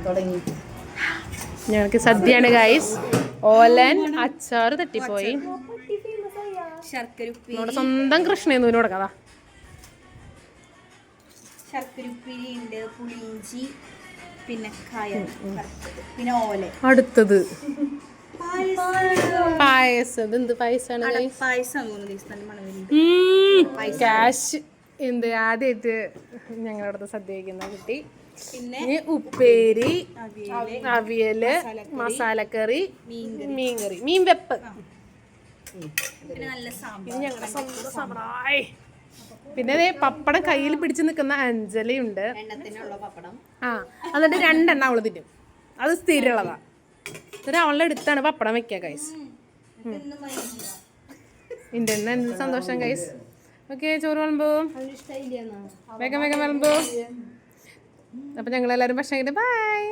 തുടങ്ങി. ഞങ്ങൾക്ക് സദ്യയാണ് ഗൈസ്. ഓലൻ അച്ചാറ് തട്ടിപ്പോയി. നമ്മുടെ സ്വന്തം കൃഷ്ണേന്നൂരിനോട് കഥ. ശർക്കരപ്പുരി ഉണ്ട്, പുളിയിഞ്ചി, പിന്നെ പിന്നെ ഓല. അടുത്തത് പായസം. എന്ത് പായസാണ്? ക്യാഷ് എന്ത് ആദ്യമായിട്ട് ഞങ്ങളടുത്ത് സദ്യ വയ്ക്കുന്ന കുട്ടി. പിന്നെ ഉപ്പേരി, അവിയല്, മസാലക്കറി, മീൻകറി, മീൻ വെപ്പ്. പിന്നെ പപ്പടം കയ്യിൽ പിടിച്ച് നിൽക്കുന്ന അഞ്ജലിയുണ്ട്. ആ, എന്നിട്ട് 2 എണ്ണം അവള് തിന്നും. അത് സ്ഥിരമുള്ളതാ. എന്നിട്ട് അവളുടെ അടുത്താണ് പപ്പടം വെക്കുക ഗൈസ്. എൻ്റെ എന്ത് സന്തോഷം ഗൈസ്. ഓക്കെ, ചോറ് വിളമ്പോ, വേഗം വേഗം വിളമ്പോ. അപ്പൊ ഞങ്ങളെല്ലാരും ഭക്ഷണം കഴിക്കട്ടെ. ബൈ.